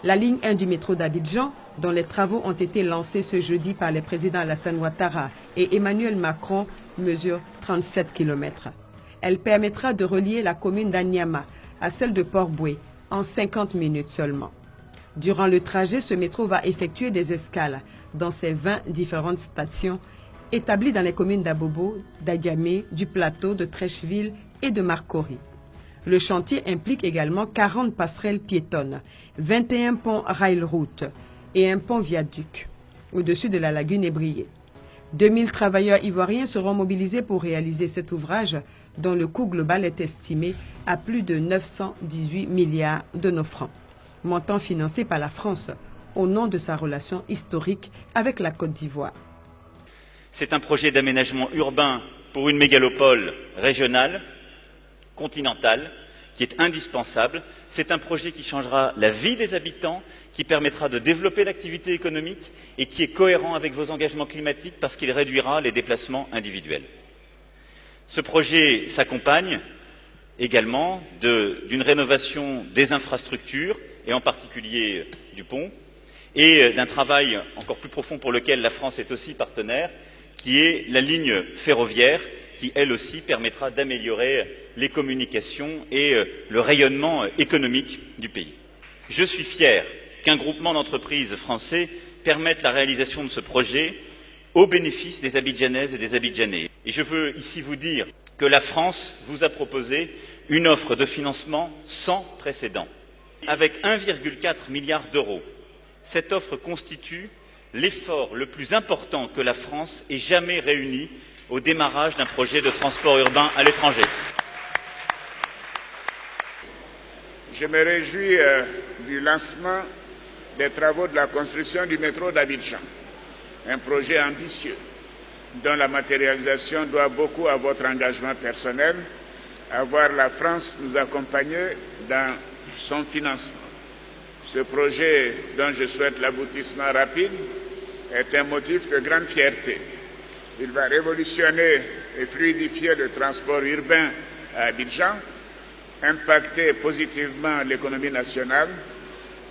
La ligne 1 du métro d'Abidjan, dont les travaux ont été lancés ce jeudi par les présidents Alassane Ouattara et Emmanuel Macron, mesure 37 km. Elle permettra de relier la commune d'Anyama à celle de Port-Boué en 50 minutes seulement. Durant le trajet, ce métro va effectuer des escales dans ses 20 différentes stations établies dans les communes d'Abobo, d'Adiamé, du Plateau, de Trècheville et de Marcory. Le chantier implique également 40 passerelles piétonnes, 21 ponts rail-route et un pont viaduc au-dessus de la lagune ébriée. 2000 travailleurs ivoiriens seront mobilisés pour réaliser cet ouvrage dont le coût global est estimé à plus de 918 milliards de nos francs, montant financé par la France au nom de sa relation historique avec la Côte d'Ivoire. C'est un projet d'aménagement urbain pour une mégalopole régionale, continentale, qui est indispensable. C'est un projet qui changera la vie des habitants, qui permettra de développer l'activité économique et qui est cohérent avec vos engagements climatiques parce qu'il réduira les déplacements individuels. Ce projet s'accompagne également d'une rénovation des infrastructures et en particulier du pont et d'un travail encore plus profond pour lequel la France est aussi partenaire, qui est la ligne ferroviaire qui, elle aussi, permettra d'améliorer les communications et le rayonnement économique du pays. Je suis fier qu'un groupement d'entreprises français permette la réalisation de ce projet au bénéfice des Abidjanaises et des Abidjanais. Et je veux ici vous dire que la France vous a proposé une offre de financement sans précédent. Avec 1,4 milliard d'euros, cette offre constitue l'effort le plus important que la France ait jamais réuni au démarrage d'un projet de transport urbain à l'étranger. Je me réjouis du lancement des travaux de la construction du métro d'Abidjan, un projet ambitieux dont la matérialisation doit beaucoup à votre engagement personnel, à voir la France nous accompagner dans son financement. Ce projet, dont je souhaite l'aboutissement rapide, est un motif de grande fierté. Il va révolutionner et fluidifier le transport urbain à Abidjan, impacter positivement l'économie nationale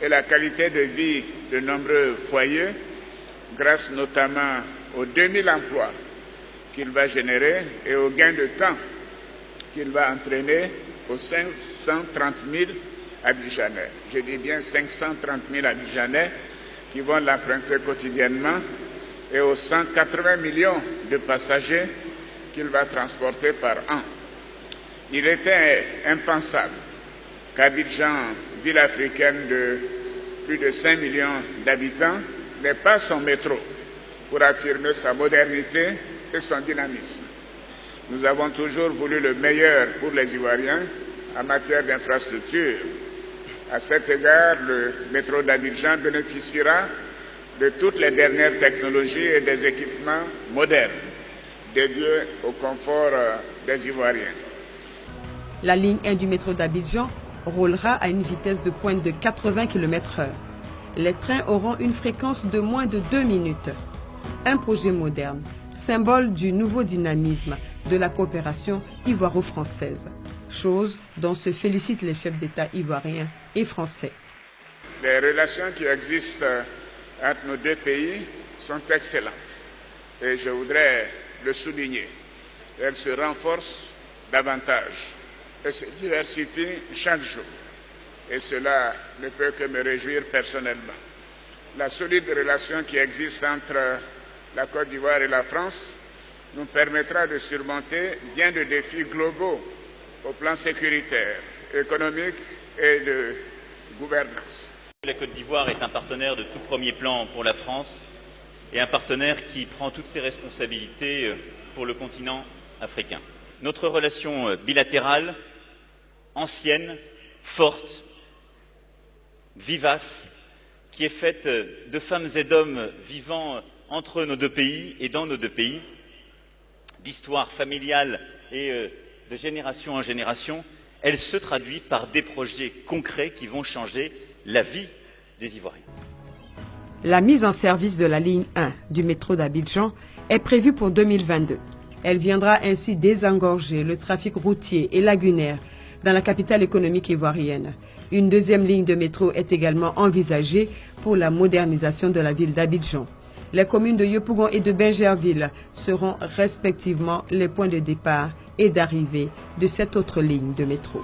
et la qualité de vie de nombreux foyers, grâce notamment aux 2000 emplois qu'il va générer et aux gains de temps qu'il va entraîner aux 530 000 Abidjanais. Je dis bien 530 000 Abidjanais qui vont l'emprunter quotidiennement et aux 180 millions de passagers qu'il va transporter par an. Il était impensable qu'Abidjan, ville africaine de plus de 5 millions d'habitants, n'ait pas son métro pour affirmer sa modernité et son dynamisme. Nous avons toujours voulu le meilleur pour les Ivoiriens en matière d'infrastructure. À cet égard, le métro d'Abidjan bénéficiera de toutes les dernières technologies et des équipements modernes dédiés au confort des Ivoiriens. La ligne 1 du métro d'Abidjan roulera à une vitesse de pointe de 80 km/h. Les trains auront une fréquence de moins de 2 minutes. Un projet moderne, symbole du nouveau dynamisme de la coopération ivoiro-française, chose dont se félicitent les chefs d'État ivoiriens et français. Les relations qui existent entre nos deux pays sont excellentes et je voudrais le souligner. Elles se renforcent davantage et se diversifient chaque jour. Et cela ne peut que me réjouir personnellement. La solide relation qui existe entre la Côte d'Ivoire et la France nous permettra de surmonter bien de défis globaux au plan sécuritaire, économique et de gouvernance. La Côte d'Ivoire est un partenaire de tout premier plan pour la France et un partenaire qui prend toutes ses responsabilités pour le continent africain. Notre relation bilatérale, ancienne, forte, vivace, qui est faite de femmes et d'hommes vivant entre nos deux pays et dans nos deux pays, d'histoire familiale et de génération en génération, elle se traduit par des projets concrets qui vont changer la vie des Ivoiriens. La mise en service de la ligne 1 du métro d'Abidjan est prévue pour 2022. Elle viendra ainsi désengorger le trafic routier et lagunaire dans la capitale économique ivoirienne Une deuxième ligne de métro est également envisagée pour la modernisation de la ville d'Abidjan. Les communes de Yopougon et de Bingerville seront respectivement les points de départ et d'arrivée de cette autre ligne de métro.